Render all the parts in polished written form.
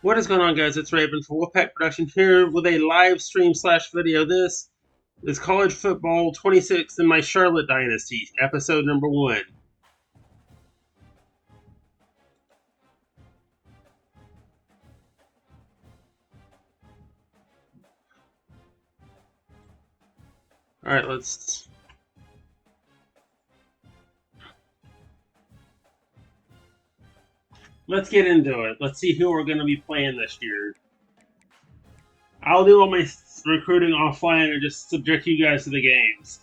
What is going on, guys? It's Raven for Wildcat Production here with a live stream / video. This is College Football 26 in my Charlotte Dynasty, episode number 1. Alright, let's get into it. Let's see who we're going to be playing this year. I'll do all my recruiting offline and just subject you guys to the games.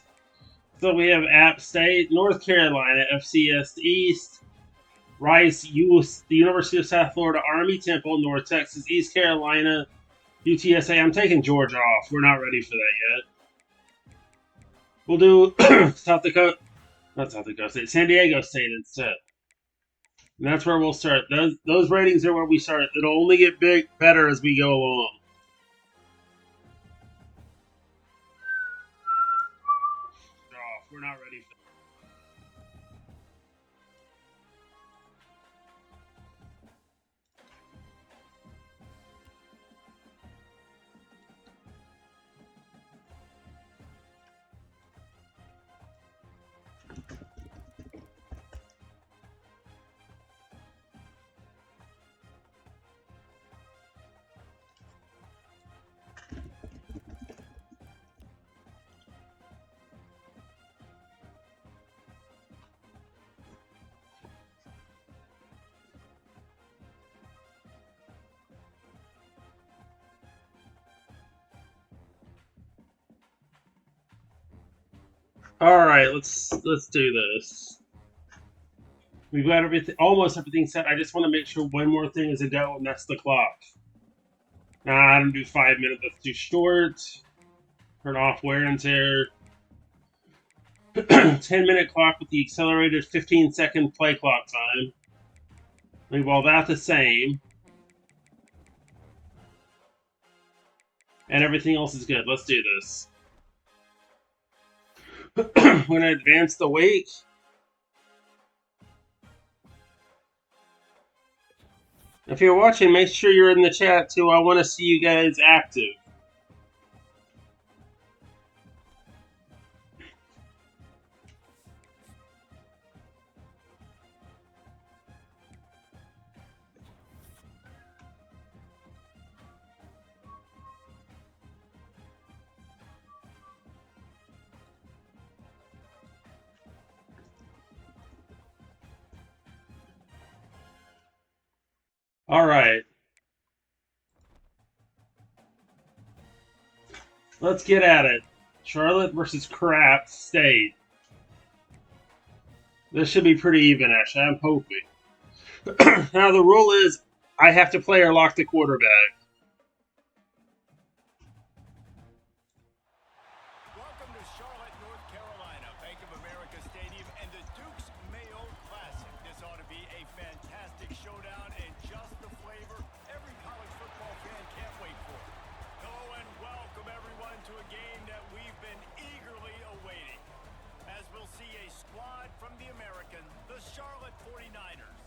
So we have App State, North Carolina, FCS East, Rice, the University of South Florida, Army Temple, North Texas, East Carolina, UTSA. I'm taking Georgia off. We're not ready for that yet. We'll do San Diego State instead. And that's where we'll start. Those ratings are where we start. It'll only get better as we go along. We're not ready for that. All right, let's do this. We've got almost everything set. I just want to make sure one more thing is a go, and that's the clock. Nah, I don't do 5 minutes. That's too short. Turn off wear and tear. 10-minute clock with the accelerated 15-second play clock time. Leave all that the same. And everything else is good. Let's do this. We're going to advance the week. If you're watching, make sure you're in the chat too. I want to see you guys active. All right. Let's get at it. Charlotte versus Crap State. This should be pretty even, actually. I'm hoping. Now, the rule is I have to play or lock the quarterback. Welcome to Charlotte, North Carolina, Bank of America Stadium, and the Duke's Mayo Classic. This ought to be a fantastic showdown and just the flavor every college football fan can't wait for. Hello and welcome everyone to a game that we've been eagerly awaiting. As we'll see a squad from the American, the Charlotte 49ers,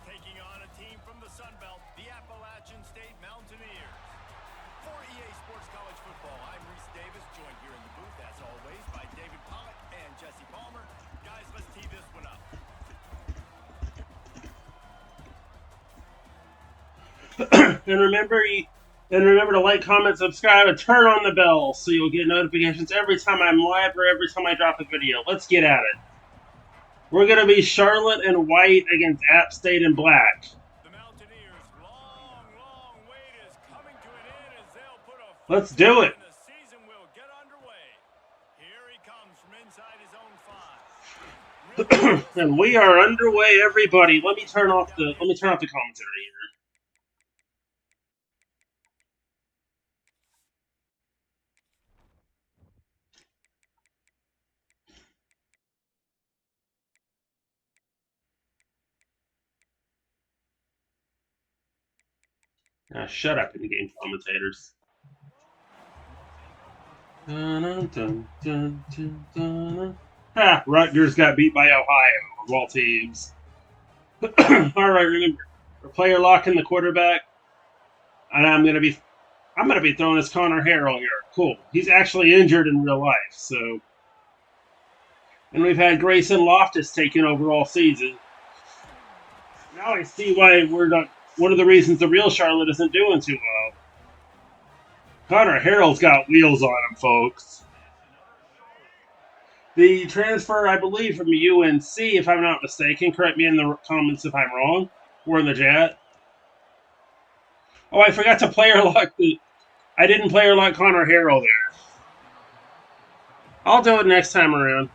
taking on a team from the Sun Belt, the Appalachian State Mountaineers. For EA Sports College Football, I'm Reese Davis, joined here in the booth, as always, by David Pollock and Jesse Palmer. Guys, let's tee this one up. And remember to like, comment, subscribe, and turn on the bell so you'll get notifications every time I'm live or every time I drop a video. Let's get at it. We're going to be Charlotte in white against App State in black. The Mountaineers' long wait is coming to an end as Zele put a Let's do it. the season will get underway. Here he comes from inside his own 5. And we are underway, everybody. Let me turn off the commentary here. Now shut up, in-game commentators. Dun, dun, dun, dun, dun. Ha! Rutgers got beat by Ohio, of all teams. Alright, remember, we're player locking the quarterback. And I'm gonna be throwing this Connor Harrell here. Cool. He's actually injured in real life, so. And we've had Grayson Loftus taking over all season. Now I see why we're not. One of the reasons the real Charlotte isn't doing too well. Connor Harrell's got wheels on him, folks. The transfer, I believe, from UNC, if I'm not mistaken. Correct me in the comments if I'm wrong. Or in the chat. Oh, I forgot to player lock the. I didn't player lock Connor Harrell there. I'll do it next time around.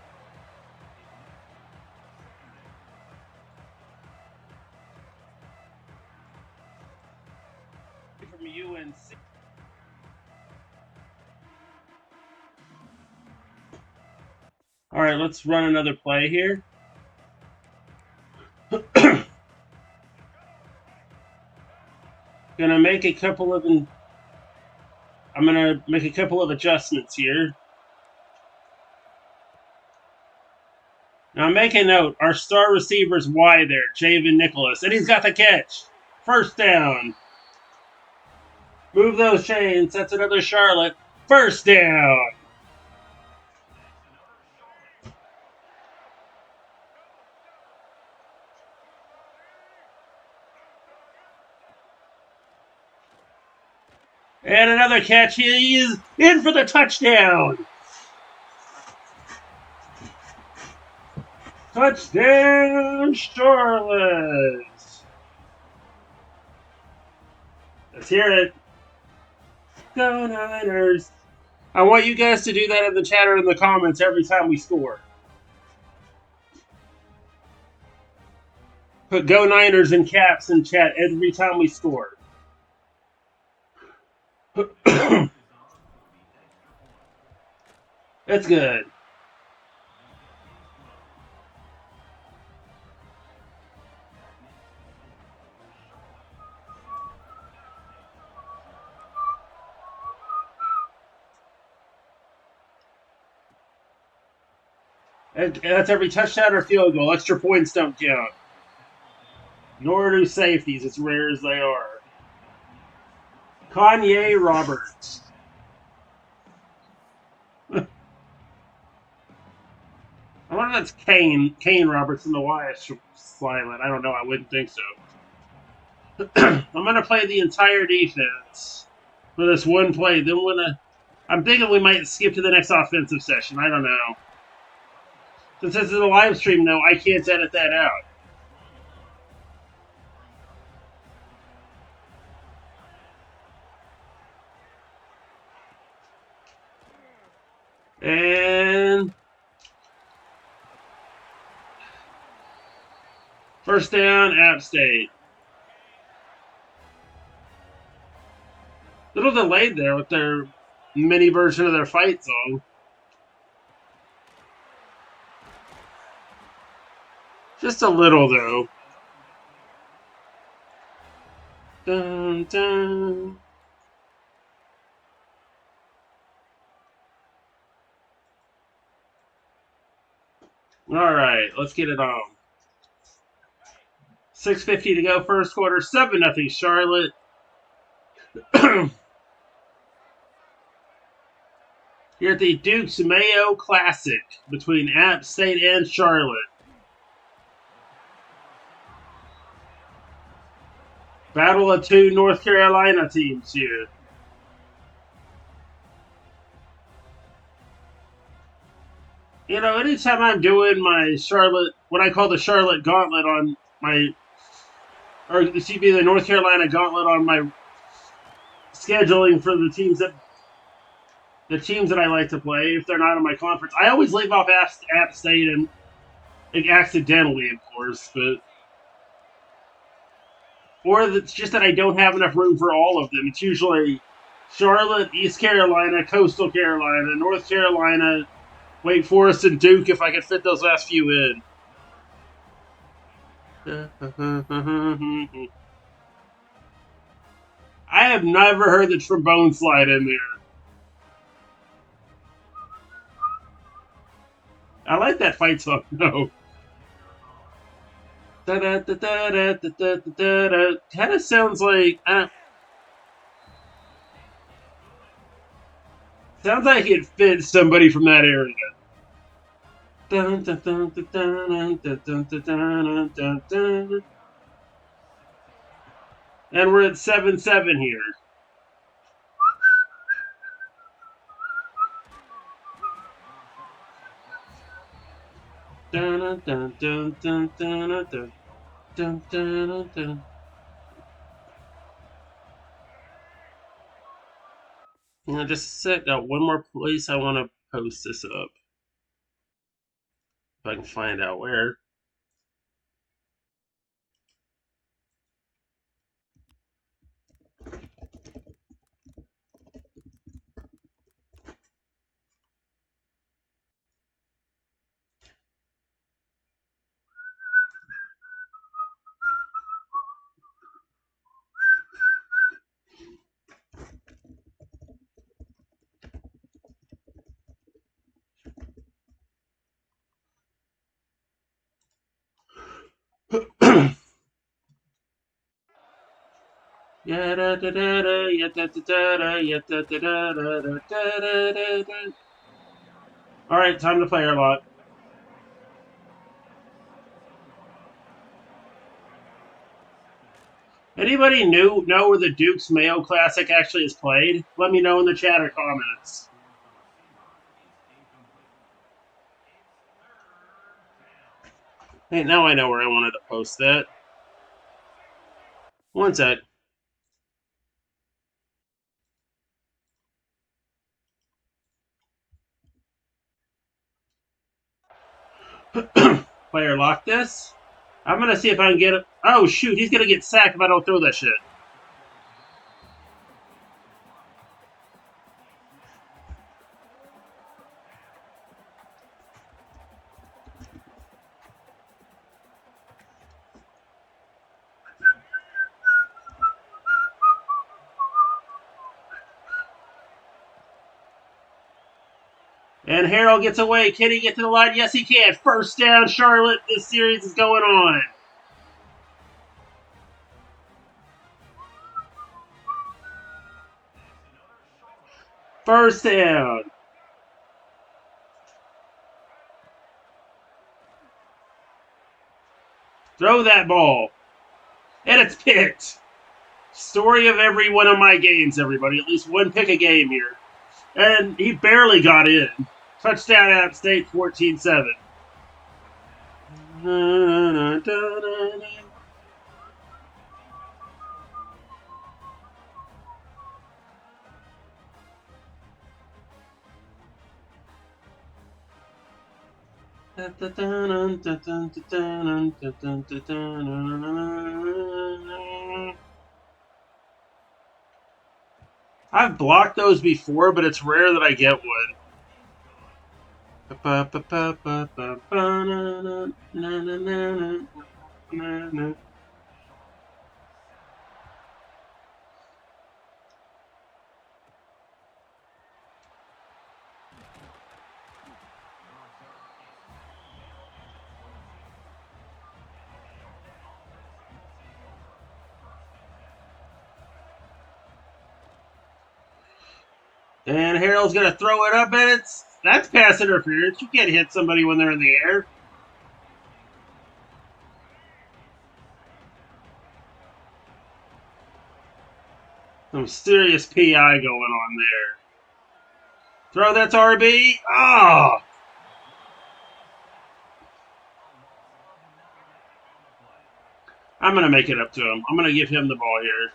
From UNC. All right, let's run another play here. I'm gonna make a couple of adjustments here. Now make a note, our star receiver's wide there, Javen Nicholas, and he's got the catch. First down. Move those chains, that's another Charlotte. First down. And another catch. He is in for the touchdown. Touchdown, Charlotte. Let's hear it. Go Niners. I want you guys to do that in the chat or in the comments every time we score. Put Go Niners in caps in chat every time we score. That's good. That's every touchdown or field goal. Extra points don't count. Nor do safeties, as rare as they are. Kanye Roberts. I wonder if that's Kane Roberts, and the Y is silent. I don't know. I wouldn't think so. I'm going to play the entire defense for this one play. Then I'm thinking we might skip to the next offensive session. I don't know. Since this is a live stream, though, I can't edit that out. And first down, App State. Little delayed there with their mini version of their fight song. Just a little, though. Dun, dun. All right, let's get it on. 6:50 to go, first quarter. 7-0 Charlotte. Here at the Dukes Mayo Classic between App State and Charlotte. Battle of two North Carolina teams here. You know, anytime I'm doing my Charlotte, what I call the Charlotte Gauntlet on my, or excuse me, the North Carolina Gauntlet on my scheduling for the teams that I like to play, if they're not in my conference, I always leave off App State, and like, accidentally, of course, but. Or it's just that I don't have enough room for all of them. It's usually Charlotte, East Carolina, Coastal Carolina, North Carolina, Wake Forest, and Duke, if I could fit those last few in. I have never heard the trombone slide in there. I like that fight song, though. Kind of sounds like Sounds like it fits somebody from that area. Dun, dun, dun, dun, dun, dun, dun, dun, dun, dun. And we're at 7-7 here. Dun, dun, dun, dun, dun, dun, dun, dun, dun. Just a sec. Got one more place I want to post this up. If I can find out where. Alright, time to play our lot. Anybody know where the Duke's Mayo Classic actually is played? Let me know in the chat or comments. Hey, now I know where I wanted to post that. One sec. Player lock this. I'm gonna see if I can get it. Oh shoot, he's gonna get sacked if I don't throw that shit. And Harold gets away. Can he get to the line? Yes, he can. First down, Charlotte. This series is going on. First down. Throw that ball. And it's picked. Story of every one of my games, everybody. At least one pick a game here. And he barely got in. Touchdown App State 14-7. I've blocked those before, but it's rare that I get one. And Harold's going to throw it up, and that's pass interference. You can't hit somebody when they're in the air. Some serious PI going on there. Throw, that's RB. Oh! I'm going to make it up to him. I'm going to give him the ball here.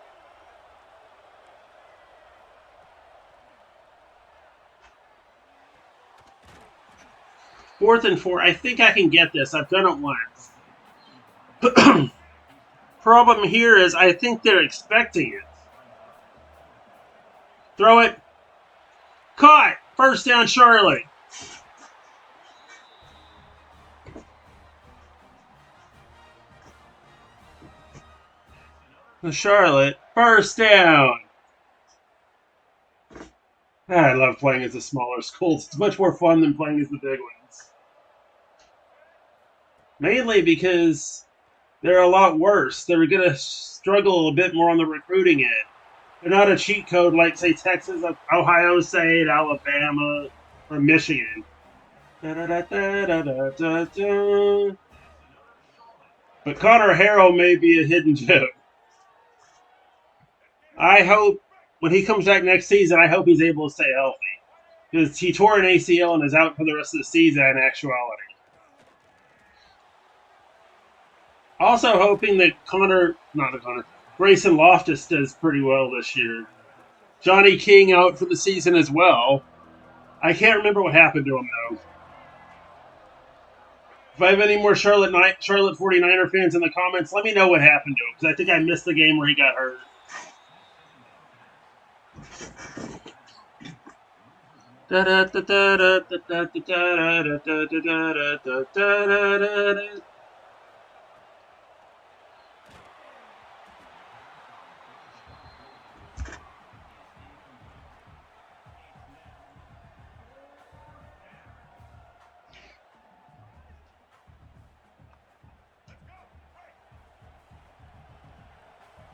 Fourth and 4. I think I can get this. I've done it once. Problem here is I think they're expecting it. Throw it. Caught. First down, Charlotte. Charlotte. First down. I love playing as the smaller schools. It's much more fun than playing as the big ones. Mainly because they're a lot worse. They're going to struggle a bit more on the recruiting end. They're not a cheat code like, say, Texas, Ohio State, Alabama, or Michigan. But Connor Harrell may be a hidden gem. I hope when he comes back next season, I hope he's able to stay healthy. Because he tore an ACL and is out for the rest of the season in actuality. Also hoping that Grayson Loftus does pretty well this year. Johnny King out for the season as well. I can't remember what happened to him, though. If I have any more Charlotte 49er fans in the comments, let me know what happened to him, because I think I missed the game where he got hurt.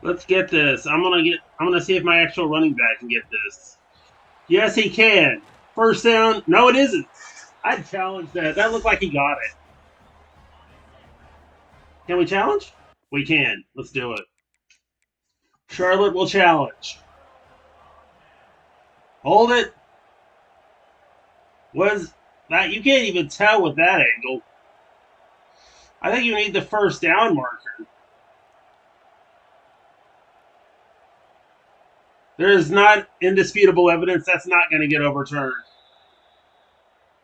Let's get this. I'm gonna see if my actual running back can get this. Yes, he can. First down. No, it isn't. I'd challenge that. That looked like he got it. Can we challenge? We can. Let's do it. Charlotte will challenge. Hold it. Was that, you can't even tell with that angle. I think you need the first down marker. There is not indisputable evidence that's not going to get overturned.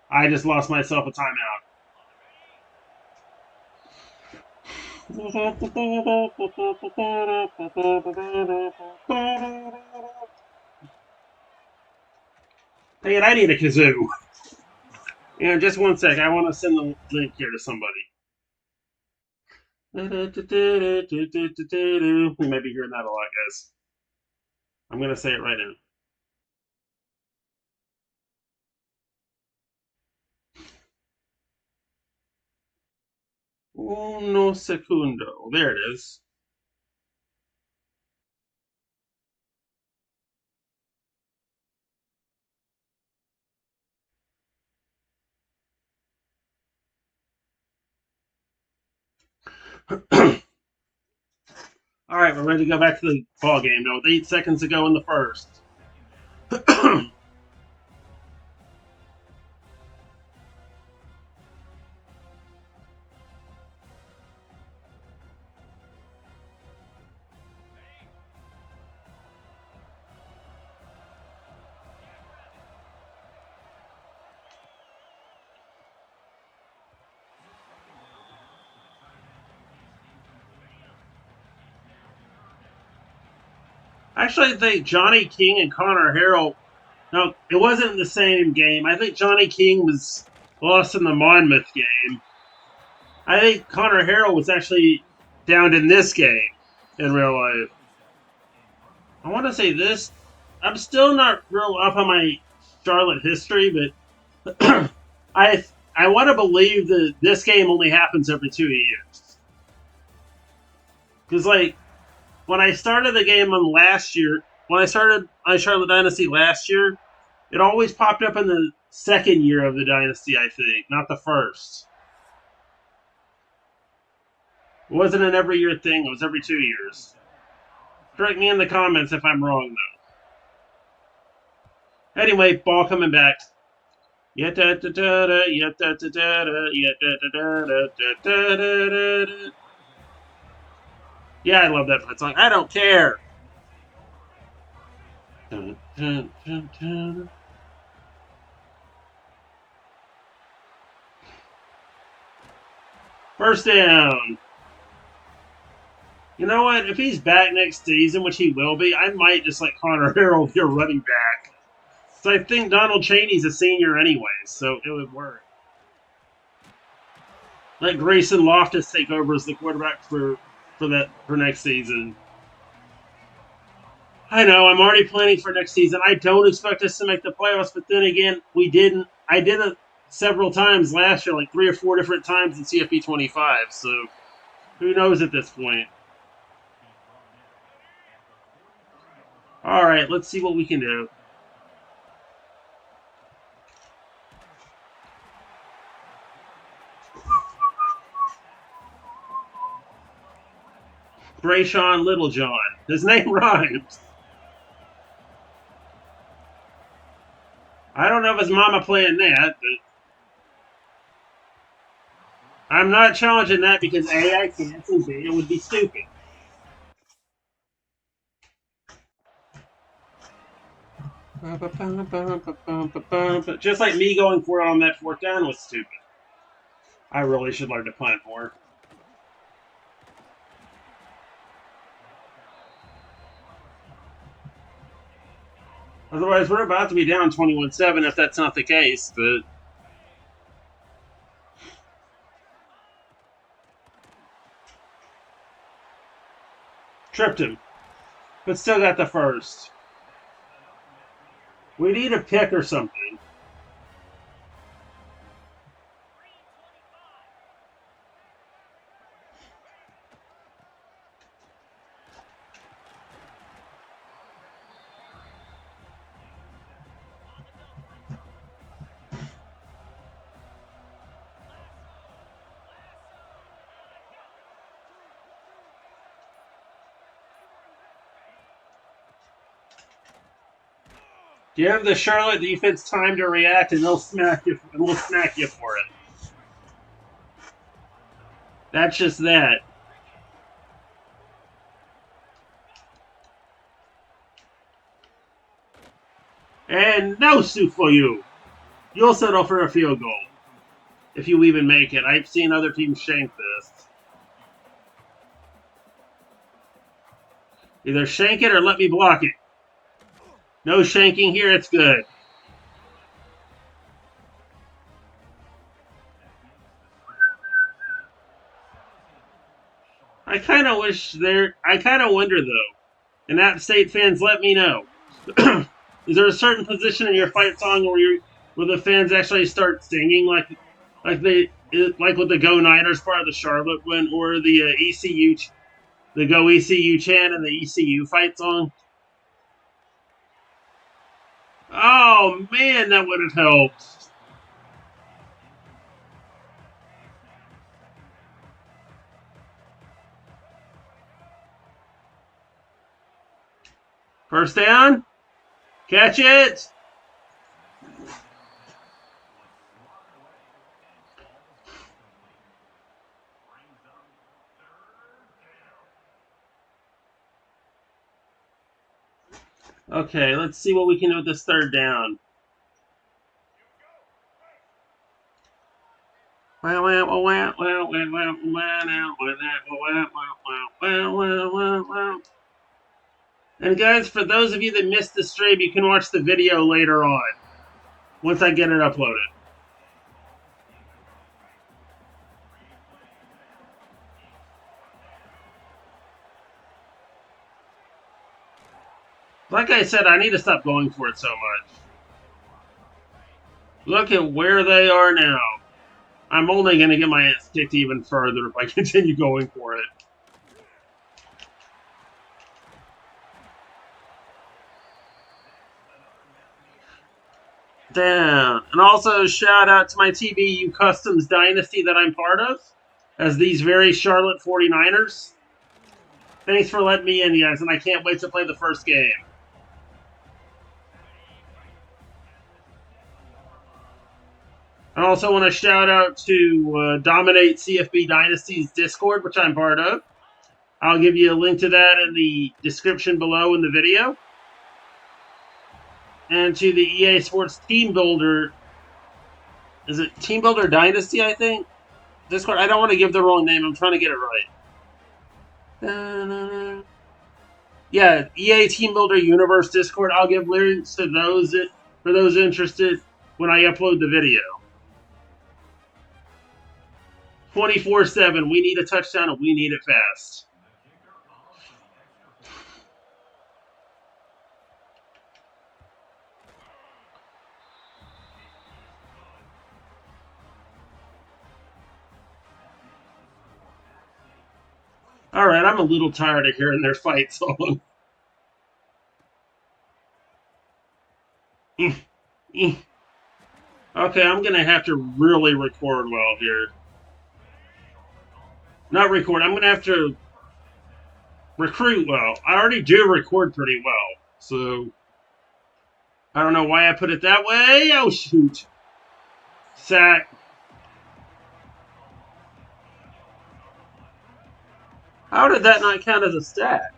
I just lost myself a timeout. Dang it, I need a kazoo. And just one sec, I want to send the link here to somebody. You may be hearing that a lot, guys. I'm going to say it right now. Uno segundo. There it is. All right, we're ready to go back to the ball game now with 8 seconds to go in the first. Actually, I think Johnny King and Connor Harrell. No, it wasn't the same game. I think Johnny King was lost in the Monmouth game. I think Connor Harrell was actually downed in this game in real life. I want to say this. I'm still not real up on my Charlotte history, but I want to believe that this game only happens every 2 years. Because, like, when I started the game on last year, when I started on Charlotte Dynasty last year, it always popped up in the second year of the Dynasty, I think, not the first. It wasn't an every year thing, it was every 2 years. Correct me in the comments if I'm wrong, though. Anyway, ball coming back. Yeah, I love that fight song. I don't care. First down. You know what? If he's back next season, which he will be, I might just let Connor Harrell be a running back. So I think Donald Chaney's a senior anyway, so it would work. Let Grayson Loftus take over as the quarterback for next season. I know, I'm already planning for next season. I don't expect us to make the playoffs, but then again, we didn't. I did it several times last year, like 3 or 4 different times in CFB 25, so who knows at this point. Alright, let's see what we can do. Brayshawn Littlejohn. His name rhymes. I don't know if his mama playing that, but I'm not challenging that because A, I can't, and B, it would be stupid. Just like me going for it on that fourth down was stupid. I really should learn to punt more. Otherwise, we're about to be down 21-7 if that's not the case, but... Tripped him, but still got the first. We need a pick or something. Give the Charlotte defense time to react, and they'll smack you. And we'll smack you for it. That's just that. And no suit for you. You'll settle for a field goal if you even make it. I've seen other teams shank this. Either shank it or let me block it. No shanking here, it's good. I kind of wonder though, and App State fans, let me know. Is there a certain position in your fight song where the fans actually start singing like with the Go Niners part of the Charlotte one, or the ECU, the Go ECU chant and the ECU fight song? Oh man, that would have helped. First down. Catch it. Okay, let's see what we can do with this third down. And guys, for those of you that missed the stream, you can watch the video later on, once I get it uploaded. Like I said, I need to stop going for it so much. Look at where they are now. I'm only going to get my ass kicked even further if I continue going for it. Damn. And also, shout out to my TBU Customs Dynasty that I'm part of, as these very Charlotte 49ers. Thanks for letting me in, guys, and I can't wait to play the first game. I also want to shout out to Dominate CFB Dynasty's Discord, which I'm part of. I'll give you a link to that in the description below in the video. And to the EA Sports Team Builder. Is it Team Builder Dynasty, I think? Discord. I don't want to give the wrong name. I'm trying to get it right. Yeah, EA Team Builder Universe Discord. I'll give links to those for those interested when I upload the video. 24/7. We need a touchdown and we need it fast. All right, I'm a little tired of hearing their fight song. Okay, I'm gonna have to really record well here. Not record, I'm gonna have to recruit well. I already do record pretty well, so I don't know why I put it that way. Oh, shoot. Sack. How did that not count as a stack?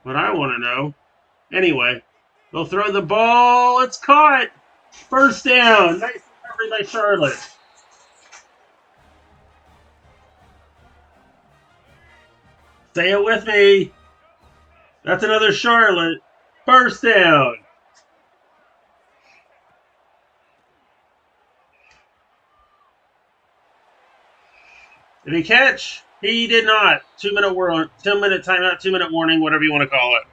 What I want to know. Anyway, they'll throw the ball. It's caught. First down. Nice recovery by Charlotte. Say it with me. That's another Charlotte. First down. Did he catch? He did not. 2-minute warning, 10-minute timeout, 2-minute warning, whatever you want to call it.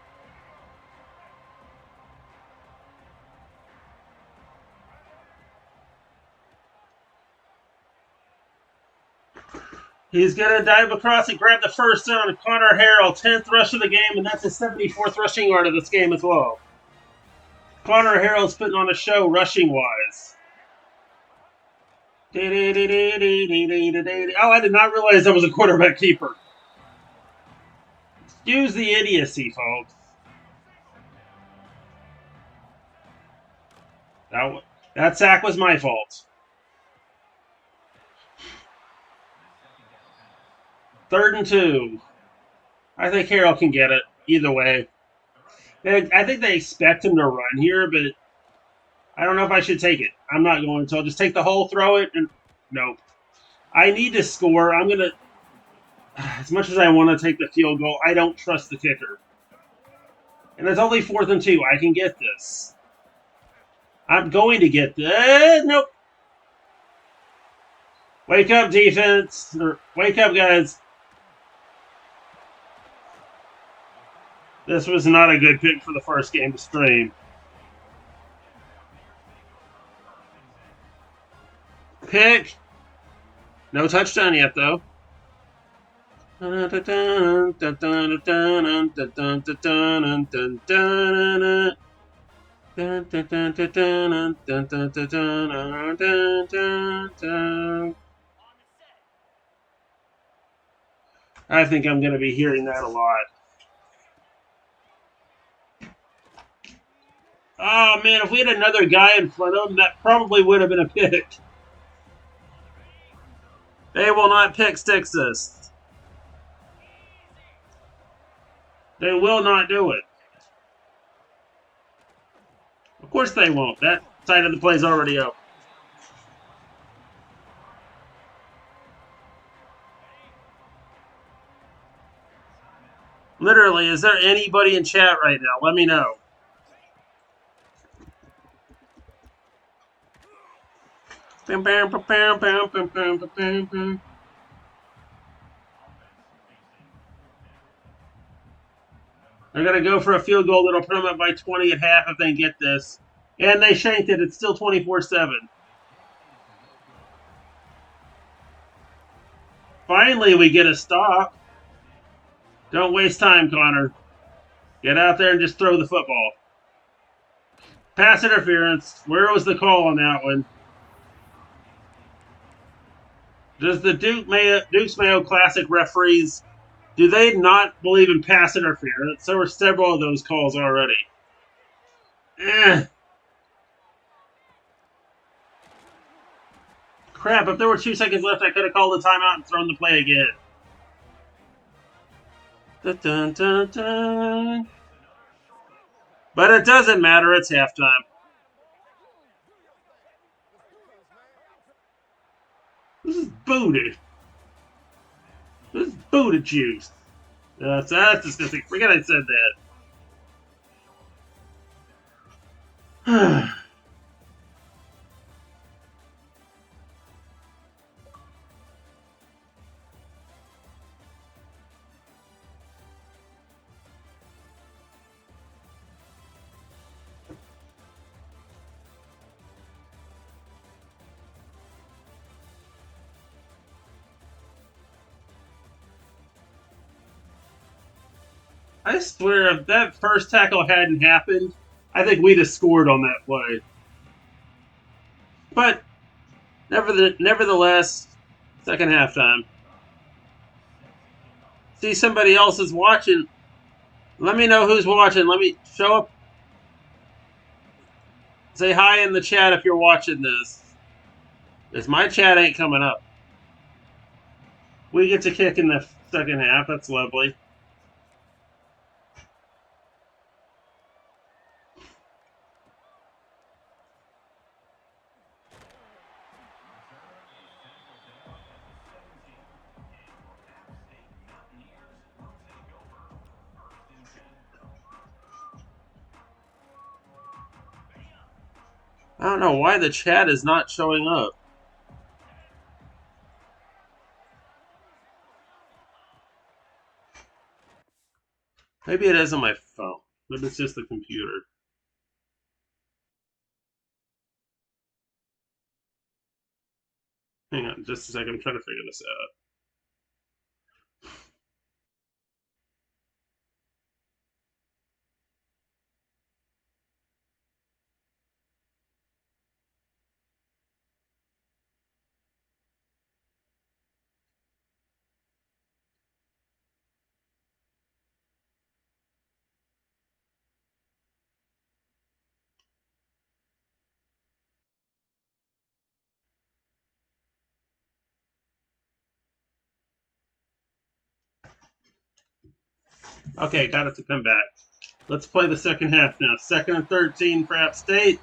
He's going to dive across and grab the first down. Connor Harrell, 10th rush of the game, and that's his 74th rushing yard of this game as well. Connor Harrell's putting on a show rushing-wise. Oh, I did not realize that was a quarterback keeper. Excuse the idiocy, folks. That sack was my fault. 3rd and 2. I think Harrell can get it either way. I think they expect him to run here, but I don't know if I should take it. I'm not going to. I'll just take the hole, throw it, and nope. I need to score. I'm going to, as much as I want to take the field goal, I don't trust the kicker. And it's only 4th and 2. I can get this. I'm going to get this. Nope. Wake up, defense. Wake up, guys. This was not a good pick for the first game to stream. Pick. No touchdown yet, though. I think I'm going to be hearing that a lot. Oh, man, if we had another guy in front of him, that probably would have been a pick. They will not pick six this. They will not do it. Of course they won't. That side of the play is already up. Literally, is there anybody in chat right now? Let me know. They're going to go for a field goal that'll put them up by 20 at half if they get this. And they shanked it. It's still 24-7. Finally, we get a stop. Don't waste time, Connor. Get out there and just throw the football. Pass interference. Where was the call on that one? Does the Duke's Mayo Classic referees, do they not believe in pass interference? There were several of those calls already. Crap, if there were 2 seconds left, I could have called the timeout and thrown the play again. Dun, dun, dun, dun. But it doesn't matter, it's halftime. This is booty. This is booty juice. That's disgusting. Forget I said that. I swear, if that first tackle hadn't happened, I think we just scored on that play. But nevertheless, second halftime. See, somebody else is watching. Let me know who's watching. Let me show up. Say hi in the chat if you're watching this. Because my chat ain't coming up. We get to kick in the second half. That's lovely. I don't know why the chat is not showing up. Maybe it is on my phone. Maybe it's just the computer. Hang on just a second. I'm trying to figure this out. Okay, got it to come back. Let's play the second half now. 2nd and 13 for App State.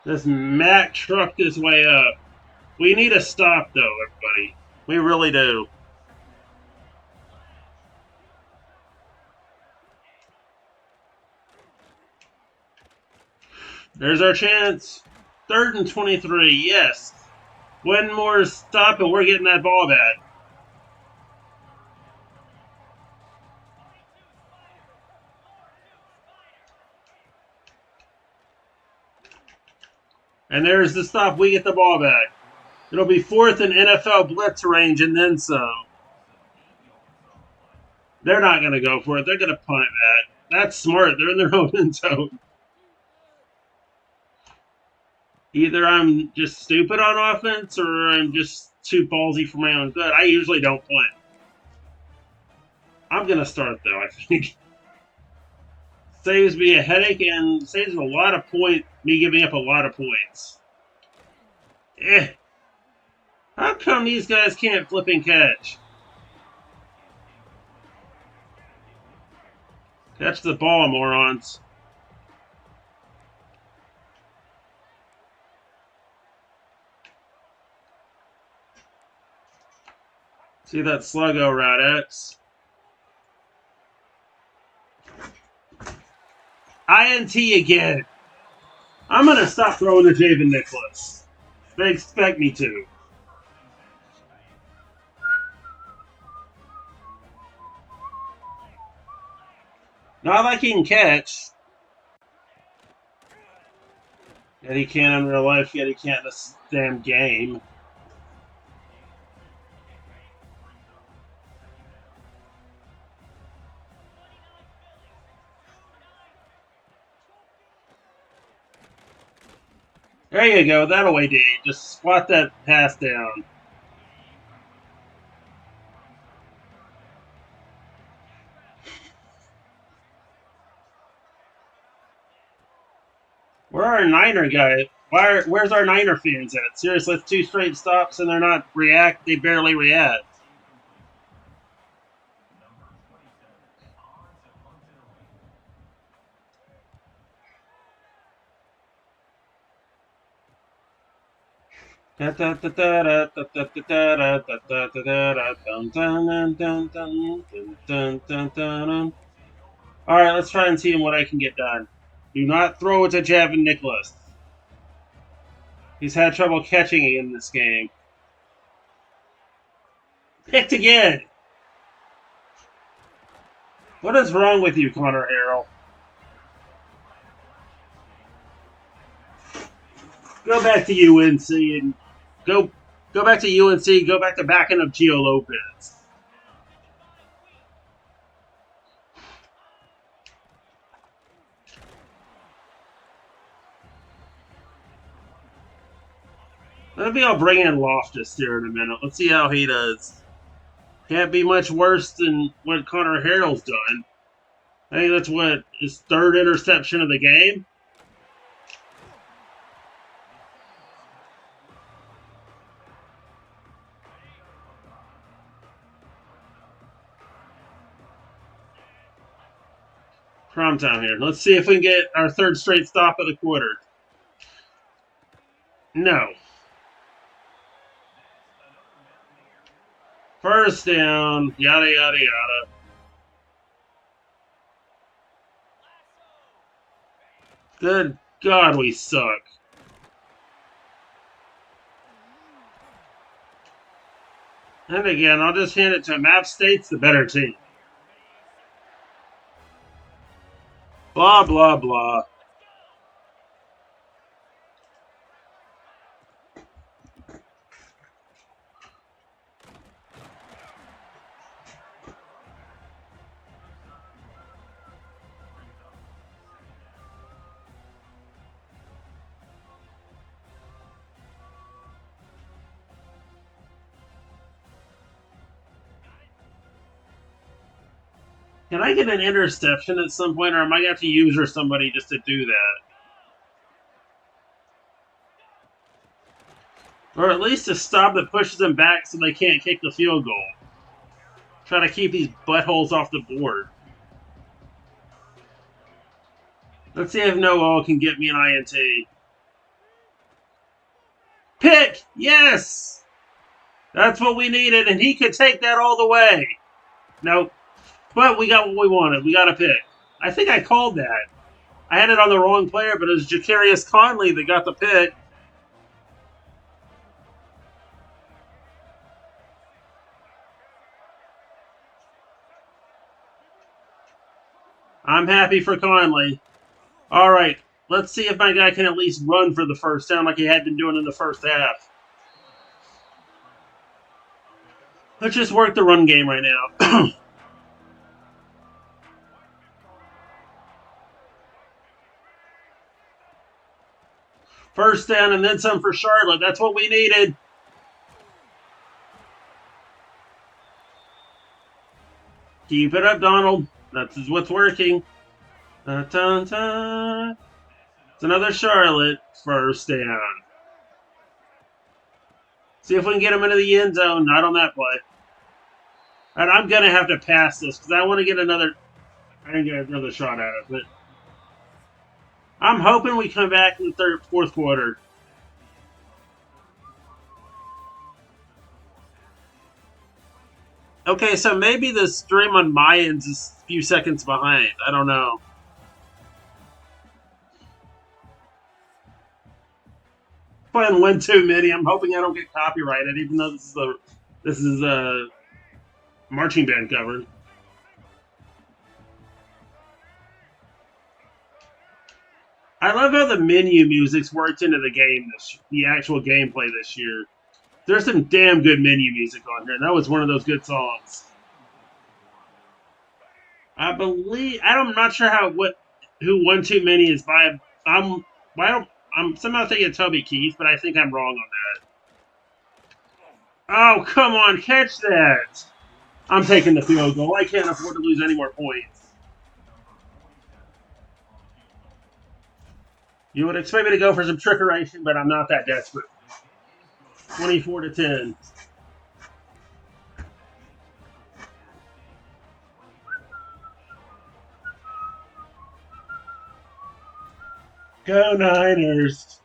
This Mac trucked his way up. We need a stop, though, everybody. We really do. There's our chance. 3rd and 23. Yes. One more stop, and we're getting that ball back. And there's the stop. We get the ball back. It'll be 4th in NFL blitz range and then some. They're not going to go for it. They're going to punt it back. That's smart. They're in their own end zone. Either I'm just stupid on offense or I'm just too ballsy for my own good. I usually don't punt. I'm going to start, though, I think. Saves me a headache and saves a lot of points. Me giving up a lot of points. How come these guys can't flip and catch? Catch the ball, morons. See that sluggo, Radex. INT again. I'm going to stop throwing to Javen Nicholas. They expect me to. Not like he can catch. Yet he can in real life, yet he can't in this damn game. There you go. That'll way, D. Just squat that pass down. Where are our Niner guys? Where's our Niner fans at? Seriously, it's 2 straight stops and they're not react. They barely react. Alright, let's try and see what I can get done. Do not throw it to Javin Nicholas. He's had trouble catching it in this game. Picked again! What is wrong with you, Connor Harrell? Go back to UNC and go back to UNC, go back to backing up Gio Lopez. Maybe I'll bring in Loftus here in a minute. Let's see how he does. Can't be much worse than what Connor Harrell's done. I think that's what, his third interception of the game? Prime time here. Let's see if we can get our third straight stop of the quarter. No. First down, yada, yada, yada. Good God, we suck. And again, I'll just hand it to him. App State's the better team. Blah, blah, blah. Can I get an interception at some point, or am I going to have to use or somebody just to do that? Or at least a stop that pushes them back so they can't kick the field goal. Try to keep these buttholes off the board. Let's see if Noel can get me an INT. Pick! Yes! That's what we needed, and he could take that all the way. Nope. But we got what we wanted. We got a pick. I think I called that. I had it on the wrong player, but it was Jacarius Conley that got the pick. I'm happy for Conley. All right, let's see if my guy can at least run for the first down like he had been doing in the first half. Let's just work the run game right now. First down and then some for Charlotte. That's what we needed. Keep it up, Donald. That's what's working. Dun, dun, dun. It's another Charlotte first down. See if we can get him into the end zone. Not on that play. And I'm going to have to pass this because I want to get another... I didn't get another shot at it, but... I'm hoping we come back in the fourth quarter. Okay, so maybe the stream on my end is a few seconds behind. I don't know. Playing one too many. I'm hoping I don't get copyrighted, even though this is a marching band cover. I love how the menu music's worked into the game, the actual gameplay this year. There's some damn good menu music on here, and that was one of those good songs. I believe I'm not sure who One Too Many is by. I'm somehow thinking Toby Keith, but I think I'm wrong on that. Oh, come on, catch that! I'm taking the field goal. I can't afford to lose any more points. You would expect me to go for some trickeration, but I'm not that desperate. 24-10. Go Niners!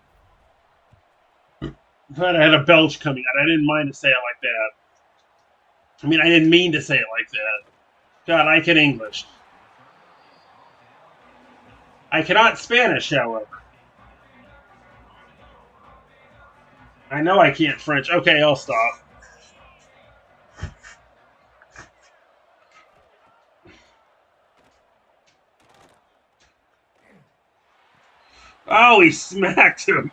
But I had a belch coming out. I didn't mind to say it like that. I mean, I didn't mean to say it like that. God, I can English. I cannot Spanish, however. I know I can't French. Okay, I'll stop. Oh, he smacked him.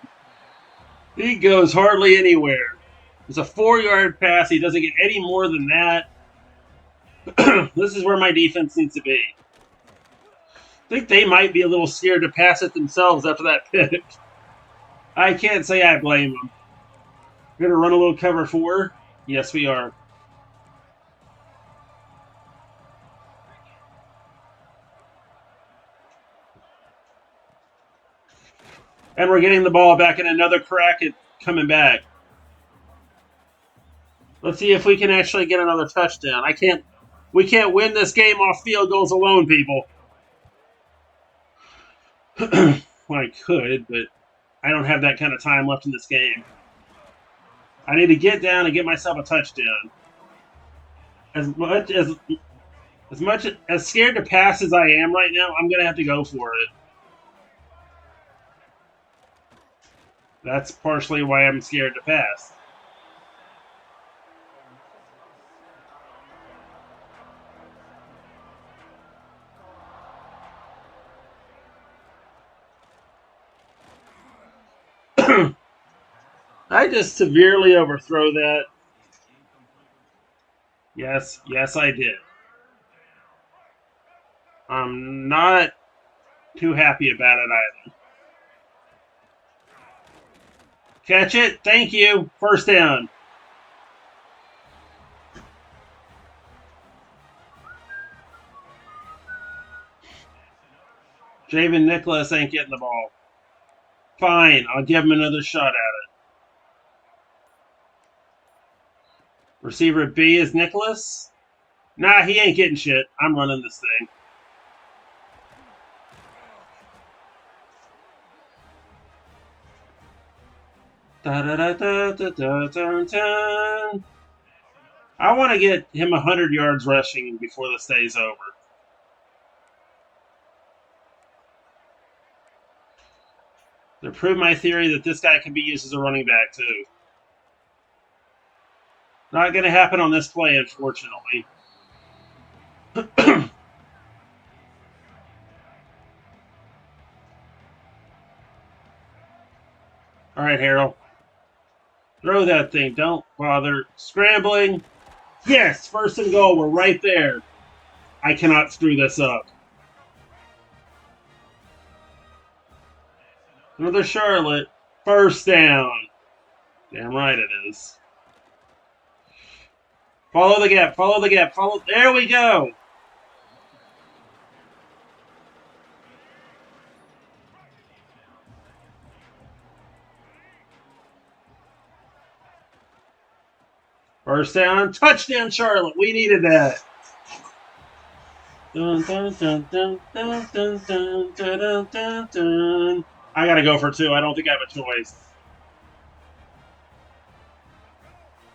He goes hardly anywhere. It's a 4-yard pass. He doesn't get any more than that. This is where my defense needs to be. I think they might be a little scared to pass it themselves after that pick. I can't say I blame them. We're going to run a little cover 4. Yes, we are. And we're getting the ball back and another crack at coming back. Let's see if we can actually get another touchdown. We can't win this game off field goals alone, people. Well, I could, but I don't have that kind of time left in this game. I need to get down and get myself a touchdown. As much as scared to pass as I am right now, I'm gonna have to go for it. That's partially why I'm scared to pass. I just severely overthrow that. Yes, I did. I'm not too happy about it either. Catch it. Thank you. First down. Javen Nicholas ain't getting the ball. Fine. I'll give him another shot at it. Receiver B is Nicholas. Nah, he ain't getting shit. I'm running this thing. I want to get him 100 yards rushing before this day's over. To prove my theory that this guy can be used as a running back, too. Not going to happen on this play, unfortunately. All right, Harold. Throw that thing. Don't bother scrambling. Yes, first and goal. We're right there. I cannot screw this up. Another Charlotte. First down. Damn right it is. Follow the gap. Follow the gap. Follow. There we go. First down. Touchdown, Charlotte. We needed that. Dun, dun, dun, dun, dun, dun, dun, dun, dun, dun. I got to go for 2. I don't think I have a choice.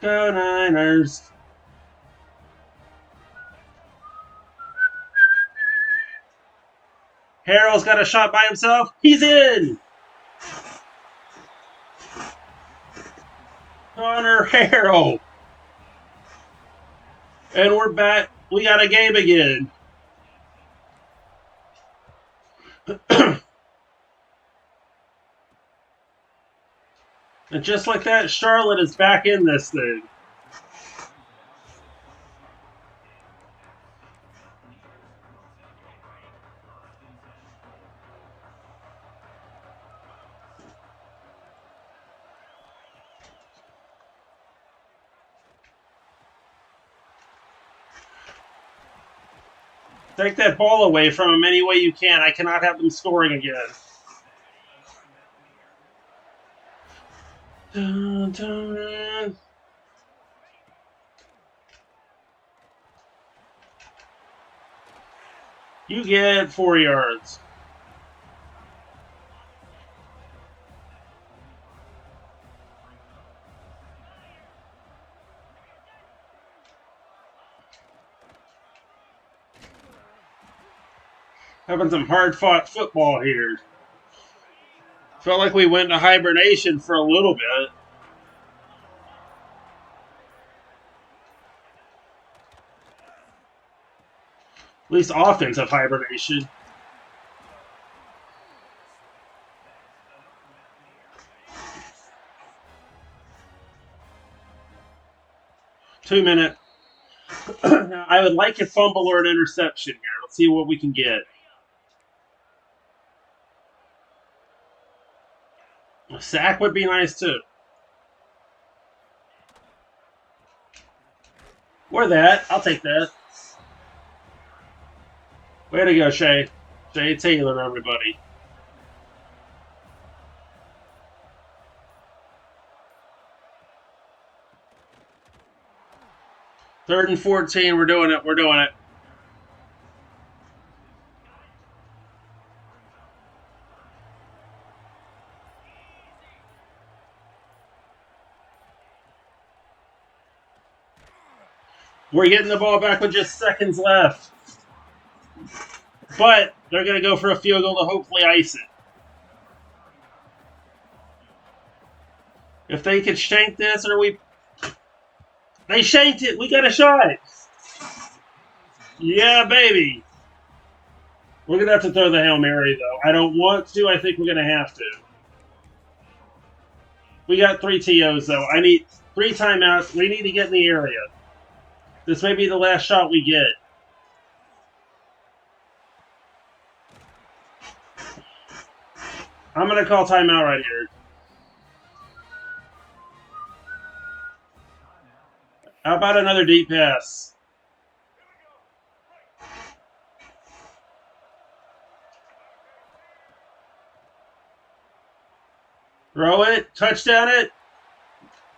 Go Niners. Harold's got a shot by himself. He's in. Connor Harold. And we're back. We got a game again. And just like that, Charlotte is back in this thing. Take that ball away from him any way you can. I cannot have them scoring again. Dun, dun. You get 4 yards. Having some hard-fought football here. Felt like we went into hibernation for a little bit. At least offensive hibernation. Two-minute. I would like a fumble or an interception here. Let's see what we can get. A sack would be nice too. Or that. I'll take that. Way to go, Shay. Shay Taylor, everybody. Third and 14. We're doing it. We're doing it. We're getting the ball back with just seconds left. But they're going to go for a field goal to hopefully ice it. If they could shank this, or we... They shanked it! We got a shot! Yeah, baby! We're going to have to throw the Hail Mary, though. I don't want to. I think we're going to have to. We got 3 TOs, though. I need 3 timeouts. We need to get in the area. This may be the last shot we get. I'm going to call timeout right here. How about another deep pass? Throw it. Touchdown it.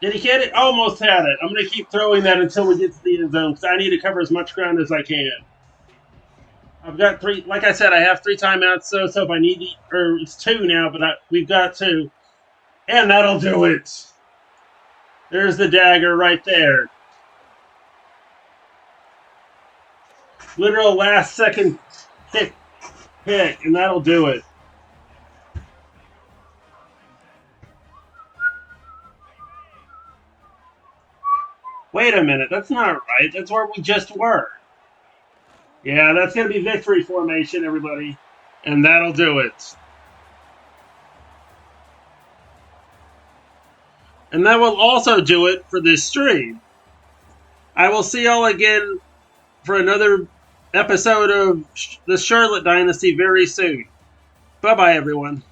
Did he get it? Almost had it. I'm going to keep throwing that until we get to the end zone because I need to cover as much ground as I can. I've got 3. Like I said, I have 3 timeouts, so if I need to, or it's 2 now, but we've got 2. And that'll do it. There's the dagger right there. Literal last second pick, and that'll do it. Wait a minute, that's not right. That's where we just were. Yeah, that's going to be victory formation, everybody. And that'll do it. And that will also do it for this stream. I will see y'all again for another episode of the Charlotte Dynasty very soon. Bye-bye, everyone.